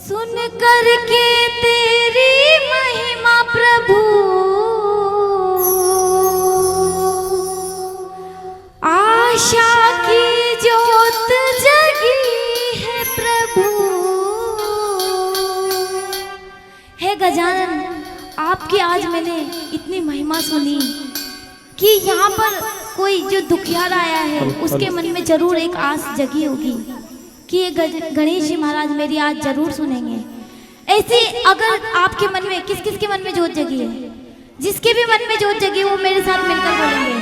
सुन करके तेरी महिमा प्रभु, आशा की ज्योत जगी है प्रभु। हे गजानन, आपकी आज मैंने इतनी महिमा सुनी कि यहाँ पर कोई जो दुखियारा आया है उसके मन में जरूर एक आस जगी होगी कि ये गणेश जी महाराज मेरी आज जरूर सुनेंगे। ऐसे अगर आपके मन में किस किस के मन में जोत जगी है, जिसके भी मन में जोत जगी वो मेरे साथ मिलकर बोलेंगे,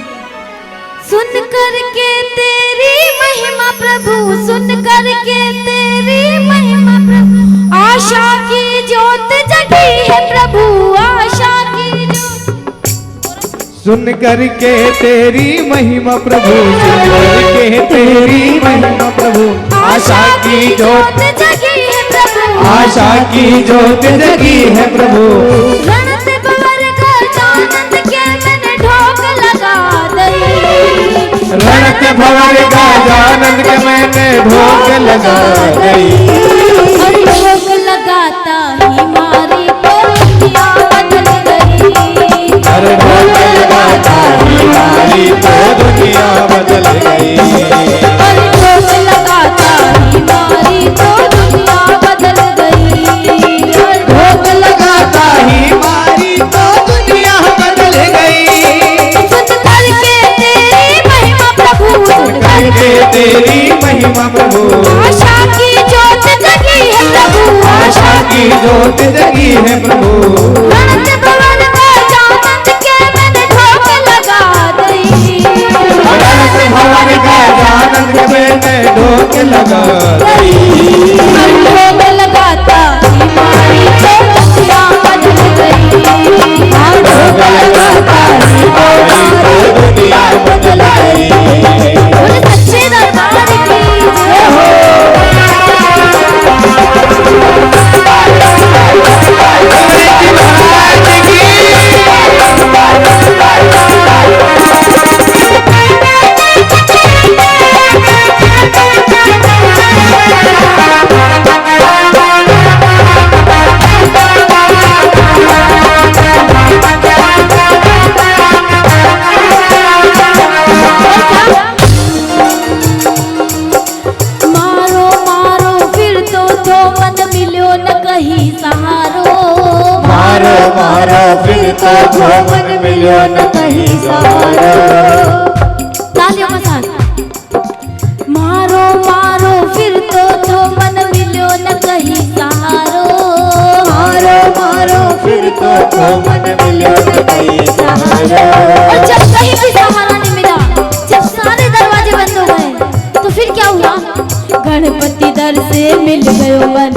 सुन करके तेरी महिमा प्रभु, सुन करके तेरी महिमा प्रभु, आशा की ज्योत जगी है प्रभु, आशा की ज्योत। सुन करके तेरी महिमा प्रभु, सुन करके तेरी महिमा प्रभु, आशा की ज्योत जगी है प्रभु, आशा की ज्योत जगी है प्रभु। रणत भंवर गजानन के मैंने ढोक लगा दई, रणत भंवर गजानन के मैंने ढोक लगा दई। और ढोक लगाता ही मारी तो दुनिया बदल गई, अरे ढोक लगाता ही मारी तो दुनिया बदल गई। और ढोक लगाता ही मारी तो दुनिया बदल गई, और ढोक लगाता ही मारी तो दुनिया बदल गई। सुन करके तेरी महिमा प्रभु, सुन करके तेरी महिमा प्रभु, आशा की ज्योत जगी है प्रभु, आशा की ज्योत जगी है प्रभु। रणत भंवर गजानन के मैंने ढोक लगा दई, रणत भंवर गजानन के मैंने ढोक लगा दई। और ढोक लगाता ही मारी तो दुनिया बदल गई, और ढोक लगाता ही मारी तो दुनिया बदल गई। बोले सच्चे दरबार की जय हो। मारो मारो फिर तो मन मिलो न कहीं सहारो, मारो मारो फिर तो मन मिलो न कहीं सहारो। तालियों के साथ। मारो मारो फिर तो मन मिलो न कहीं सहारो, मारो मारो फिर तो मन मिलो न कहीं सहारो। और जब कहीं भी सहारा नहीं मिला, जब सारे दरवाजे बंद हो गए तो फिर क्या हुआ? गणपति दर से मिल गयो मन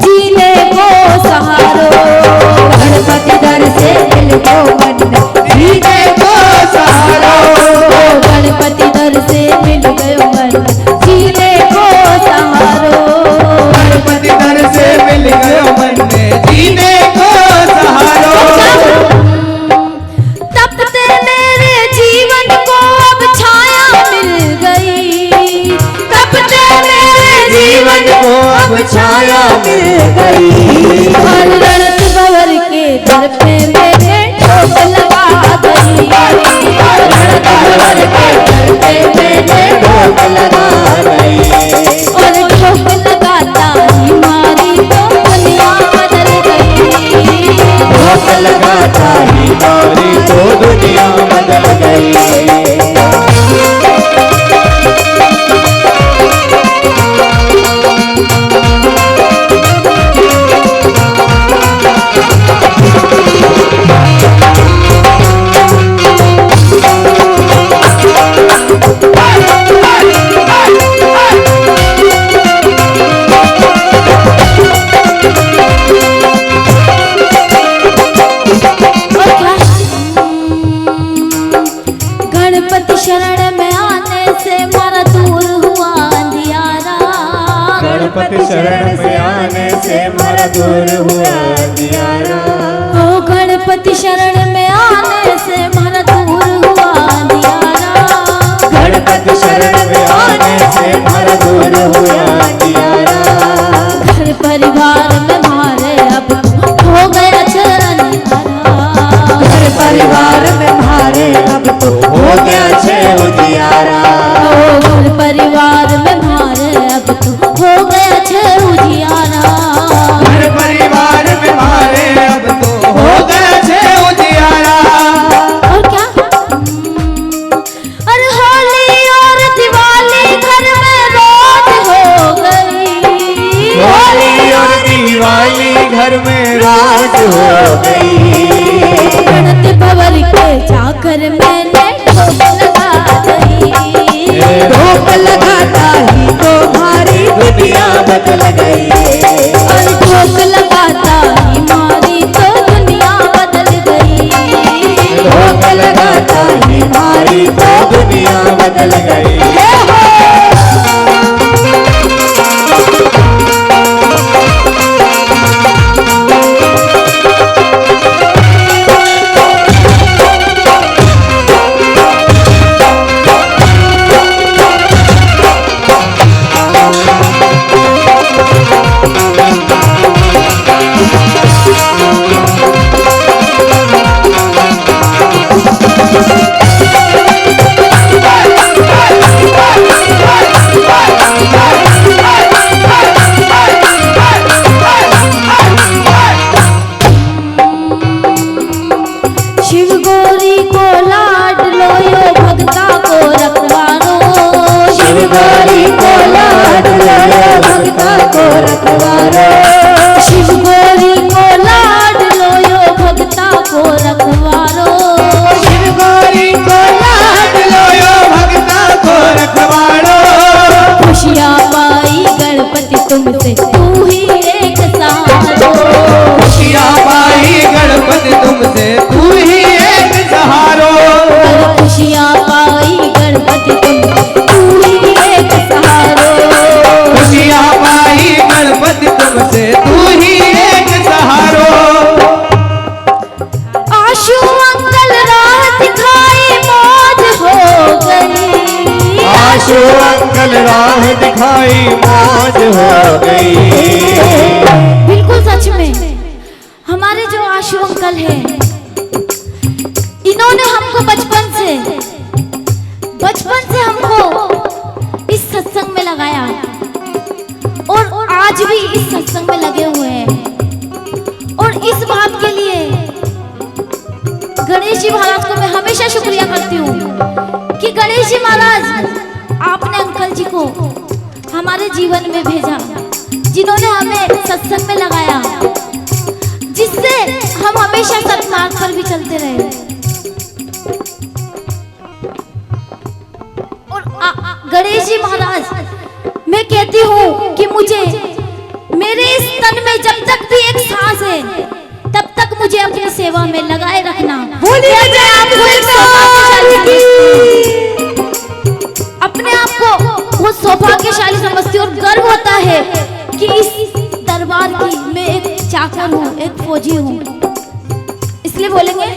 जीने को सहारो, गणपति दर से मिल गयो मन जीने को सहारो, गणपति दर से मिल गयो मन जीने को सहारो। गणपति दर से मिल गयो मन जीने को सहारो। तपते मेरे जीवन को अब छाया मिल गई, तपते मेरे जीवन को अब छाया मिल गई। और रणत भंवर के दर पे मेरे ढोक लगा गई, रणत भंवर के दर पे मैंने ढोक लगा गई। और ढोक लगाता ही मारी तो दुनिया बदल गई, ढोक लगाता ही मारी तो दुनिया बदल गई। गणपति शरण में आने से मारा दूर हुआ अंधियारा, गणपति शरण में आने से मारा दूर हुआ अंधियारा। ओ गणपति शरण में आने से मारा दूर हुआ अंधियारा, गणपति शरण में आने से मारा दूर हुआ अंधियारा। घर परिवार में दिवाली घर में रोज हो गई। गणत भंवर के जाकर मैंने ठोक लगा गई। ठोक लगाता ही तो भारी दुनिया बदल गई। और ठोक लगाता ही मारी तो दुनिया बदल गई। ठोक लगाता ही भारी तो दुनिया बदल गई। शिव गौरी को लाड लो यो भगता को रखवारो। शिव गौरी को लाड लो भक्ता को रखवारो। शिव गौरी को लाड लो यो भगता को रखवारो। शिव गौरी को लाड लो यो भगता को रखवारो। खुशियाँ पाई गणपति तुमसे तू ही एक सहारो। खुशियाँ पाई गणपति तुमसे तू ही एक सहारो। खुशियाँ पाई गणपति तुमसे तू ही एक सहारो। खुशियाँ पाई गणपति तुमसे तू ही एक सहारो। आशु अंकल राह दिखाई मौज हो गई। आशु अंकल राह दिखाई मौज हो गई। बिल्कुल सच में हमारे जो आशु अंकल हैं, इन्होंने हमको बचपन से हमको इस सत्संग में लगाया और आज भी इस सत्संग में लगे हुए हैं। और इस बात के लिए गणेश जी महाराज को मैं हमेशा शुक्रिया करती हूँ कि गणेश जी महाराज आपने अंकल जी को हमारे जीवन में भेजा, जिन्होंने हमें सत्संग में लगाया, जिससे हम हमेशा सत्मार्ग पर भी चलते रहे। और गणेश जी महाराज, मैं कहती हूँ कि मुझे मेरे इस तन में जब तक भी एक सांस है तब तक मुझे अपनी सेवा में लगाए रखना। अपने आप को बहुत सौभाग्यशाली समझती हूँ और गर्व होता है कि इस दरबार की मैं एक चाकर हूँ, एक फौजी हूँ। इसलिए बोलेंगे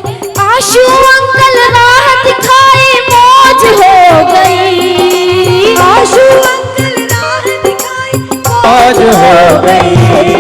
आशु अंकल राह दिखाई मौज हो गई। आशु अंकल राह दिखाई मौज हो गई।